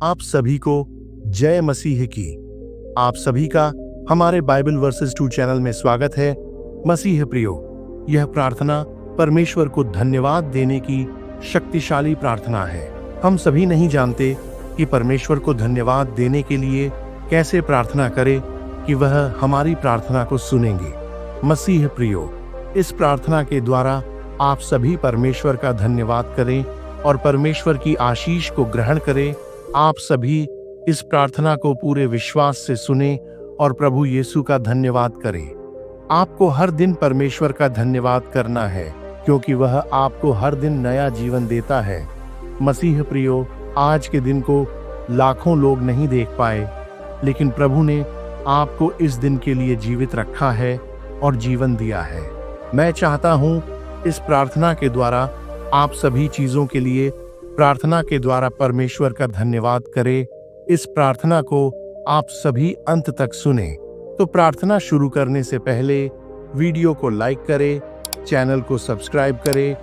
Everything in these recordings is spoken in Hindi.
आप सभी को जय मसीह की। आप सभी का हमारे बाइबल वर्सेस 2 चैनल में स्वागत है। मसीह प्रियो, यह प्रार्थना परमेश्वर को धन्यवाद देने की शक्तिशाली प्रार्थना है। हम सभी नहीं जानते कि परमेश्वर को धन्यवाद देने के लिए कैसे प्रार्थना करें कि वह हमारी प्रार्थना को सुनेंगे। मसीह प्रियो, इस प्रार्थना के द्वारा आप सभी परमेश्वर का धन्यवाद करें और परमेश्वर की आशीष को ग्रहण करें। आप सभी इस प्रार्थना को पूरे विश्वास से सुने और प्रभु यीशु का धन्यवाद करें। आपको हर दिन परमेश्वर का धन्यवाद करना है, क्योंकि वह आपको हर दिन नया जीवन देता है। मसीह प्रियो, आज के दिन को लाखों लोग नहीं देख पाए, लेकिन प्रभु ने आपको इस दिन के लिए जीवित रखा है और जीवन दिया है। मैं चाहता हूं इस प्रार्थना के द्वारा आप सभी चीजों के लिए प्रार्थना के द्वारा परमेश्वर का धन्यवाद करें। इस प्रार्थना को आप सभी अंत तक सुने। तो प्रार्थना शुरू करने से पहले वीडियो को लाइक करें, चैनल को सब्सक्राइब करें,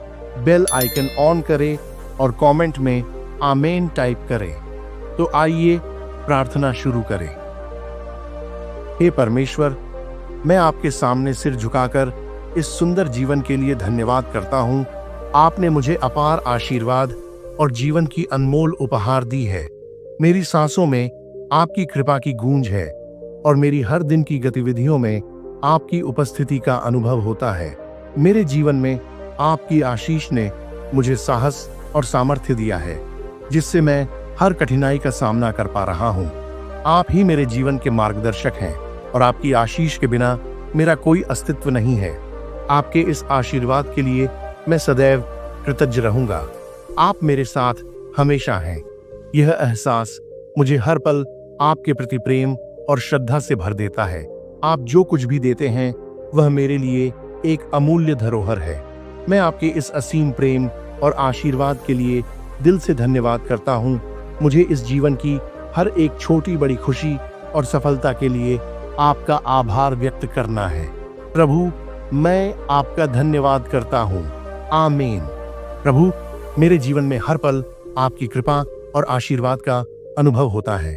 बेल आइकन ऑन करें और कमेंट में आमीन टाइप करें। तो आइए प्रार्थना शुरू करें। हे परमेश्वर, मैं आपके सामने सिर झुकाकर इस सुंदर जीवन के लिए धन्यवाद करता हूं। आपने मुझे अपार आशीर्वाद और जीवन की अनमोल उपहार दी है। मेरी सांसों में आपकी कृपा की गूंज है और मेरी हर दिन की गतिविधियों में आपकी उपस्थिति का अनुभव होता है। मेरे जीवन में आपकी आशीष ने मुझे साहस और सामर्थ्य दिया है, जिससे मैं हर कठिनाई का सामना कर पा रहा हूँ। आप ही मेरे जीवन के मार्गदर्शक हैं और आपकी आशीष के बिना मेरा कोई अस्तित्व नहीं है। आपके इस आशीर्वाद के लिए मैं सदैव कृतज्ञ रहूंगा। आप मेरे साथ हमेशा हैं। यह एहसास मुझे हर पल आपके प्रति प्रेम और श्रद्धा से भर देता है। आप जो कुछ भी देते हैं वह मेरे लिए एक अमूल्य धरोहर है। मैं आपके इस असीम प्रेम और आशीर्वाद के लिए दिल से धन्यवाद करता हूँ। मुझे इस जीवन की हर एक छोटी बड़ी खुशी और सफलता के लिए आपका आभार व्यक्त करना है। प्रभु, मैं आपका धन्यवाद करता हूँ। आमीन। प्रभु, मेरे जीवन में हर पल आपकी कृपा और आशीर्वाद का अनुभव होता है।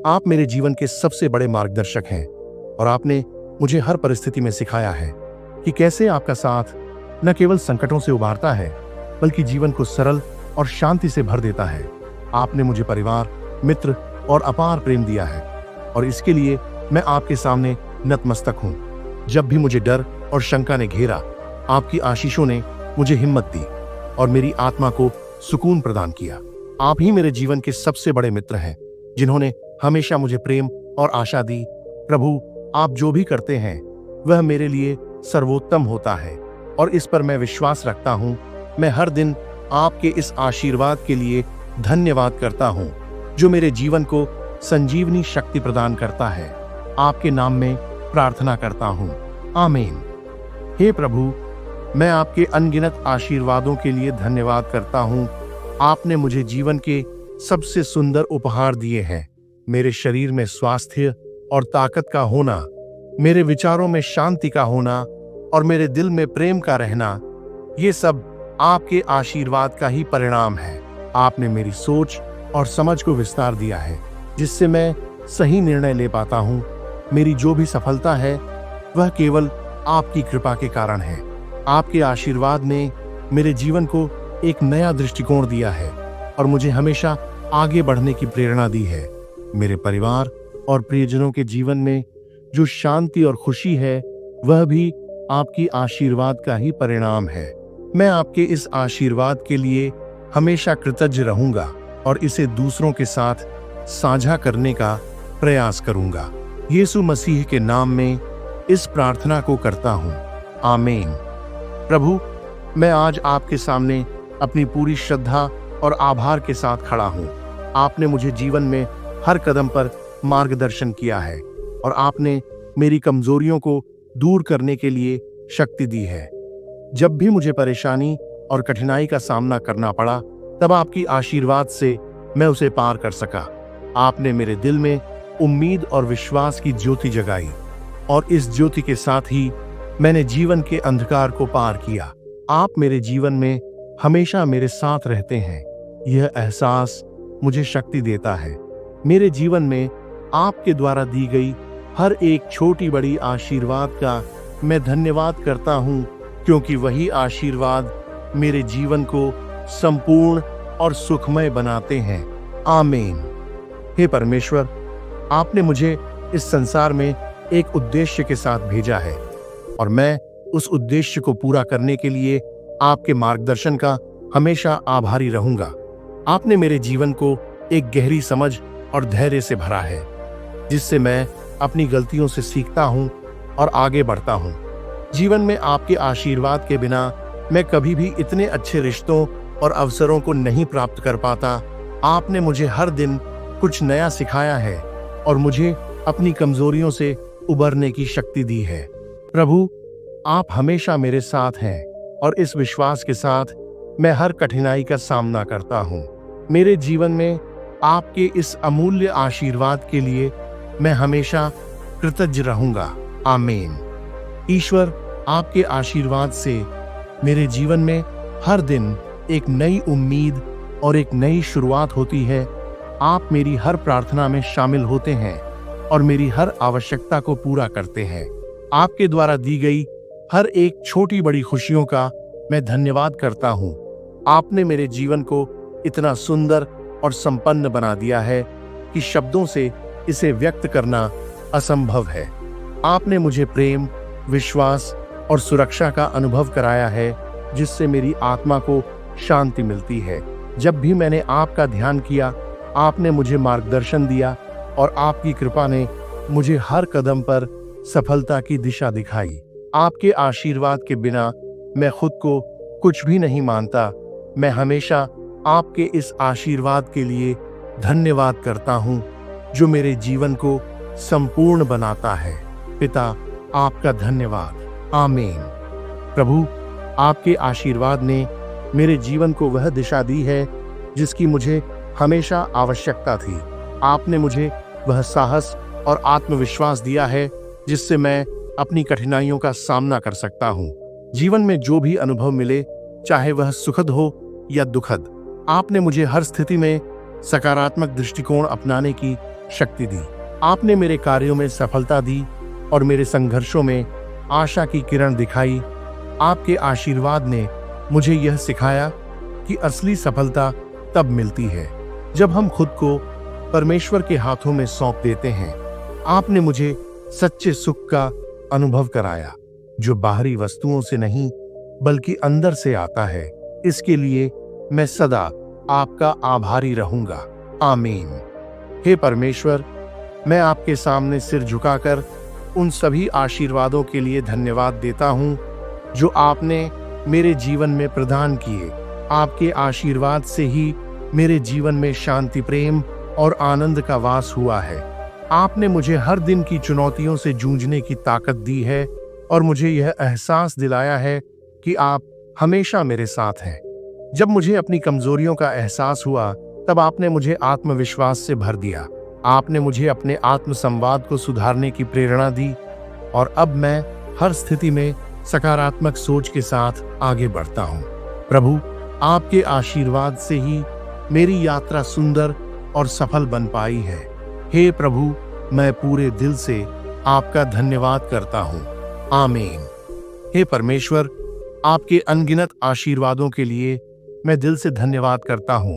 आप मेरे जीवन के सबसे बड़े मार्गदर्शक हैं और आपने मुझे हर परिस्थिति में सिखाया है कि कैसे आपका साथ न केवल संकटों से उबारता है, बल्कि जीवन को सरल और शांति से भर देता है। आपने मुझे परिवार, मित्र और अपार प्रेम दिया है और इसके लिए मैं आपके सामने नतमस्तक हूँ। जब भी मुझे डर और शंका ने घेरा, आपकी आशीषों ने मुझे हिम्मत दी और मेरी आत्मा को सुकून प्रदान किया। आप ही मेरे जीवन के सबसे बड़े मित्र हैं, जिन्होंने हमेशा मुझे प्रेम और आशा दी। प्रभु, आप जो भी करते हैं वह मेरे लिए सर्वोत्तम होता है और इस पर मैं विश्वास रखता हूँ। मैं हर दिन आपके इस आशीर्वाद के लिए धन्यवाद करता हूँ, जो मेरे जीवन को संजीवनी शक्ति प्रदान करता है। आपके नाम में प्रार्थना करता हूँ। आमीन। हे प्रभु, मैं आपके अनगिनत आशीर्वादों के लिए धन्यवाद करता हूँ। आपने मुझे जीवन के सबसे सुंदर उपहार दिए हैं। मेरे शरीर में स्वास्थ्य और ताकत का होना, मेरे विचारों में शांति का होना और मेरे दिल में प्रेम का रहना, ये सब आपके आशीर्वाद का ही परिणाम है। आपने मेरी सोच और समझ को विस्तार दिया है, जिससे मैं सही निर्णय ले पाता हूँ। मेरी जो भी सफलता है वह केवल आपकी कृपा के कारण है। आपके आशीर्वाद ने मेरे जीवन को एक नया दृष्टिकोण दिया है और मुझे हमेशा आगे बढ़ने की प्रेरणा दी है। मेरे परिवार और प्रियजनों के जीवन में जो शांति और खुशी है, वह भी आपकी आशीर्वाद का ही परिणाम है। मैं आपके इस आशीर्वाद के लिए हमेशा कृतज्ञ रहूंगा और इसे दूसरों के साथ साझा करने का प्रयास करूंगा। यीशु मसीह के नाम में इस प्रार्थना को करता हूँ। आमीन। प्रभु, मैं आज आपके सामने अपनी पूरी श्रद्धा और आभार के साथ खड़ा हूँ। आपने मुझे जीवन में हर कदम पर मार्गदर्शन किया है और आपने मेरी कमजोरियों को दूर करने के लिए शक्ति दी है। जब भी मुझे परेशानी और कठिनाई का सामना करना पड़ा, तब आपकी आशीर्वाद से मैं उसे पार कर सका। आपने मेरे दिल में उम्मीद और विश्वास की ज्योति जगाई और इस ज्योति के साथ ही मैंने जीवन के अंधकार को पार किया। आप मेरे जीवन में हमेशा मेरे साथ रहते हैं। यह एहसास मुझे शक्ति देता है मेरे जीवन में आपके द्वारा दी गई हर एक छोटी बड़ी आशीर्वाद का मैं धन्यवाद करता हूँ, क्योंकि वही आशीर्वाद मेरे जीवन को संपूर्ण और सुखमय बनाते हैं। आमीन। हे परमेश्वर, आपने मुझे इस संसार में एक उद्देश्य के साथ भेजा है और मैं उस उद्देश्य को पूरा करने के लिए आपके मार्गदर्शन का हमेशा आभारी रहूंगा। आपने मेरे जीवन को एक गहरी समझ और धैर्य से भरा है, जिससे मैं अपनी गलतियों से सीखता हूं और आगे बढ़ता हूं। जीवन में आपके आशीर्वाद के बिना मैं कभी भी इतने अच्छे रिश्तों और अवसरों को नहीं प्राप्त कर पाता। आपने मुझे हर दिन कुछ नया सिखाया है और मुझे अपनी कमजोरियों से उबरने की शक्ति दी है। प्रभु, आप हमेशा मेरे साथ हैं और इस विश्वास के साथ मैं हर कठिनाई का सामना करता हूँ। मेरे जीवन में आपके इस अमूल्य आशीर्वाद के लिए मैं हमेशा कृतज्ञ रहूंगा। आमीन। ईश्वर, आपके आशीर्वाद से मेरे जीवन में हर दिन एक नई उम्मीद और एक नई शुरुआत होती है। आप मेरी हर प्रार्थना में शामिल होते हैं और मेरी हर आवश्यकता को पूरा करते हैं। आपके द्वारा दी गई हर एक छोटी बड़ी खुशियों का मैं धन्यवाद करता हूँ। आपने मेरे जीवन को इतना सुंदर और संपन्न बना दिया है कि शब्दों से इसे व्यक्त करना असंभव है। आपने मुझे प्रेम, विश्वास और सुरक्षा का अनुभव कराया है, जिससे मेरी आत्मा को शांति मिलती है। जब भी मैंने आपका ध्यान किया, आपने मुझे मार्गदर्शन दिया और आपकी कृपा ने मुझे हर कदम पर सफलता की दिशा दिखाई। आपके आशीर्वाद के बिना मैं खुद को कुछ भी नहीं मानता। मैं हमेशा आपके इस आशीर्वाद के लिए धन्यवाद करता हूँ, जो मेरे जीवन को संपूर्ण बनाता है। पिता, आपका धन्यवाद। आमीन। प्रभु, आपके आशीर्वाद ने मेरे जीवन को वह दिशा दी है जिसकी मुझे हमेशा आवश्यकता थी। आपने मुझे वह साहस और आत्मविश्वास दिया है जिससे मैं अपनी कठिनाइयों का सामना कर सकता हूँ। जीवन में जो भी अनुभव मिले, चाहे वह सुखद हो या दुखद, आपने मुझे हर स्थिति में सकारात्मक दृष्टिकोण अपनाने की शक्ति दी। आपने मेरे कार्यों में सफलता दी और मेरे संघर्षों में आशा की किरण दिखाई। आपके आशीर्वाद ने मुझे यह सिखाया कि असली सफलता तब मिलती है जब हम खुद को परमेश्वर के हाथों में सौंप देते हैं। आपने मुझे सच्चे सुख का अनुभव कराया, जो बाहरी वस्तुओं से नहीं बल्कि अंदर से आता है। इसके लिए मैं सदा आपका आभारी रहूंगा। आमीन। हे परमेश्वर, मैं आपके सामने सिर झुकाकर उन सभी आशीर्वादों के लिए धन्यवाद देता हूँ जो आपने मेरे जीवन में प्रदान किए। आपके आशीर्वाद से ही मेरे जीवन में शांति, प्रेम और आनंद का वास हुआ है। आपने मुझे हर दिन की चुनौतियों से जूझने की ताकत दी है और मुझे यह एहसास दिलाया है कि आप हमेशा मेरे साथ हैं। जब मुझे अपनी कमजोरियों का एहसास हुआ, तब आपने मुझे आत्मविश्वास से भर दिया। आपने मुझे अपने आत्म संवाद को सुधारने की प्रेरणा दी और अब मैं हर स्थिति में सकारात्मक सोच के साथ आगे बढ़ता हूँ। प्रभु, आपके आशीर्वाद से ही मेरी यात्रा सुंदर और सफल बन पाई है। हे प्रभु, मैं पूरे दिल से आपका धन्यवाद करता हूँ। आमीन। हे परमेश्वर, आपके अनगिनत आशीर्वादों के लिए मैं दिल से धन्यवाद करता हूँ।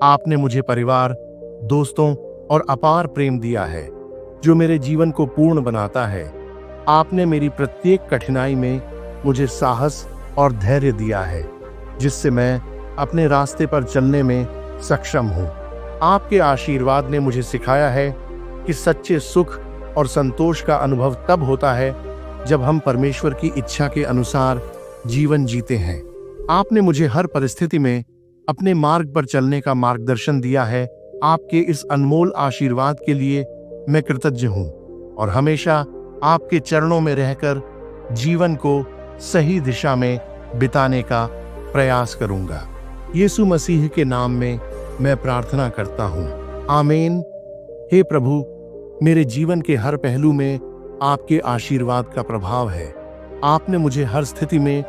आपने मुझे परिवार, दोस्तों और अपार प्रेम दिया है, जो मेरे जीवन को पूर्ण बनाता है। आपने मेरी प्रत्येक कठिनाई में मुझे साहस और धैर्य दिया है, जिससे मैं अपने रास्ते पर चलने में सक्षम हूँ। आपके आशीर्वाद ने मुझे सिखाया है कि सच्चे सुख और संतोष का अनुभव तब होता है जब हम परमेश्वर की इच्छा के अनुसार जीवन जीते हैं। आपने मुझे हर परिस्थिति में अपने मार्ग पर चलने का मार्गदर्शन दिया है। आपके इस अनमोल आशीर्वाद के लिए मैं कृतज्ञ हूँ और हमेशा आपके चरणों में रहकर जीवन को सही दिशा में बिताने का प्रयास करूंगा। यीशु मसीह के नाम में मैं प्रार्थना करता हूँ। आमीन। हे प्रभु, मेरे जीवन के हर पहलू में आपके आशीर्वाद का प्रभाव है। आपने मुझे हर स्थिति में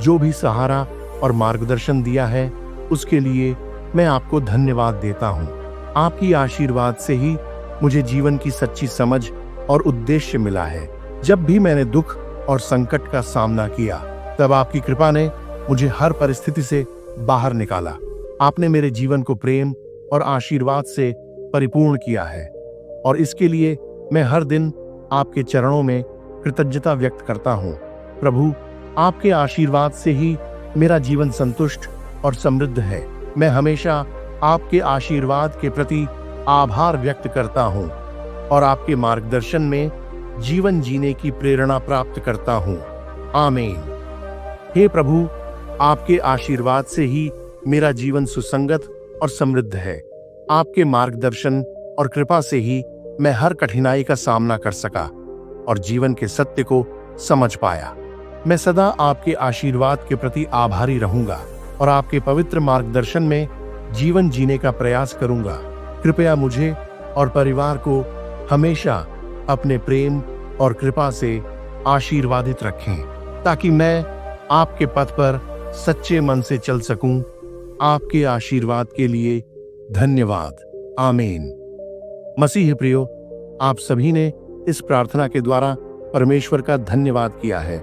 जो भी सहारा और मार्गदर्शन दिया है, उसके लिए मैं आपको धन्यवाद देता हूँ। आपकी आशीर्वाद से ही मुझे जीवन की सच्ची समझ और उद्देश्य मिला है। जब भी मैंने दुख और संकट का सामना किया, तब आपकी कृपा ने मुझे हर परिस्थिति से बाहर निकाला। आपने मेरे जीवन को प्रेम और आशीर्वाद से परिपूर्ण किया है, और इसके लिए मैं हर दिन आपके चरणों में कृतज्ञता व्यक्त करता हूँ। प्रभु, आपके आशीर्वाद से ही मेरा जीवन संतुष्ट और समृद्ध है। मैं हमेशा आपके आशीर्वाद के प्रति आभार व्यक्त करता हूँ और आपके मार्गदर्शन में जीवन जीने की प्रेरणा प्राप्त करता हूँ। आमीन। हे प्रभु, आपके आशीर्वाद से ही मेरा जीवन सुसंगत और समृद्ध है। आपके मार्गदर्शन और कृपा से ही मैं हर कठिनाई का सामना कर सका और जीवन के सत्य को समझ पाया। मैं सदा आपके आशीर्वाद के प्रति आभारी रहूंगा और आपके पवित्र मार्गदर्शन में जीवन जीने का प्रयास करूंगा। कृपया मुझे और परिवार को हमेशा अपने प्रेम और कृपा से आशीर्वादित रखें, ताकि मैं आपके पथ पर सच्चे मन से चल सकूं। आपके आशीर्वाद के लिए धन्यवाद। आमीन। मसीह प्रियो, आप सभी ने इस प्रार्थना के द्वारा परमेश्वर का धन्यवाद किया है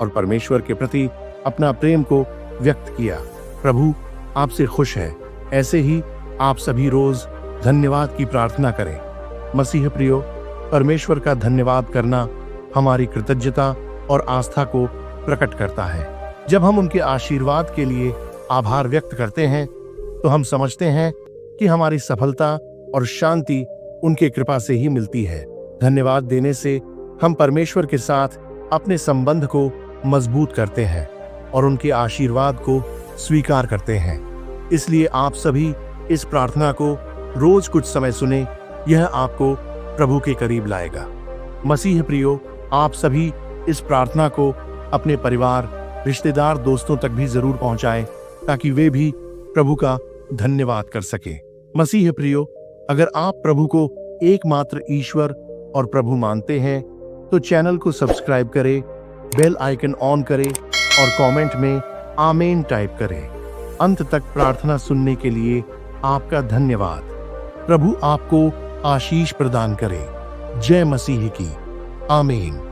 और परमेश्वर के प्रति अपना प्रेम को व्यक्त किया। प्रभु आपसे खुश है। ऐसे ही आप सभी रोज धन्यवाद की प्रार्थना करें। मसीह प्रियो, परमेश्वर का धन्यवाद करना हमारी कृतज्ञता और आस्था को प्रकट करता है। जब हम उनके आशीर्वाद के लिए आभार व्यक्त करते हैं, तो हम समझते हैं कि हमारी सफलता और शांति उनके कृपा से ही मिलती है। धन्यवाद देने से हम परमेश्वर के साथ अपने संबंध को मजबूत करते हैं और उनके आशीर्वाद को स्वीकार करते हैं। इसलिए आप सभी इस प्रार्थना को रोज कुछ समय सुने। यह आपको प्रभु के करीब लाएगा। मसीह प्रियो, आप सभी इस प्रार्थना को अपने परिवार, रिश्तेदार, दोस्तों तक भी जरूर पहुंचाएं, ताकि वे भी प्रभु का धन्यवाद कर सके। मसीह प्रियो, अगर आप प्रभु को एकमात्र ईश्वर और प्रभु मानते हैं, तो चैनल को सब्सक्राइब करें, बेल आइकन ऑन करें और कमेंट में आमीन टाइप करें। अंत तक प्रार्थना सुनने के लिए आपका धन्यवाद। प्रभु आपको आशीष प्रदान करे। जय मसीह की। आमीन।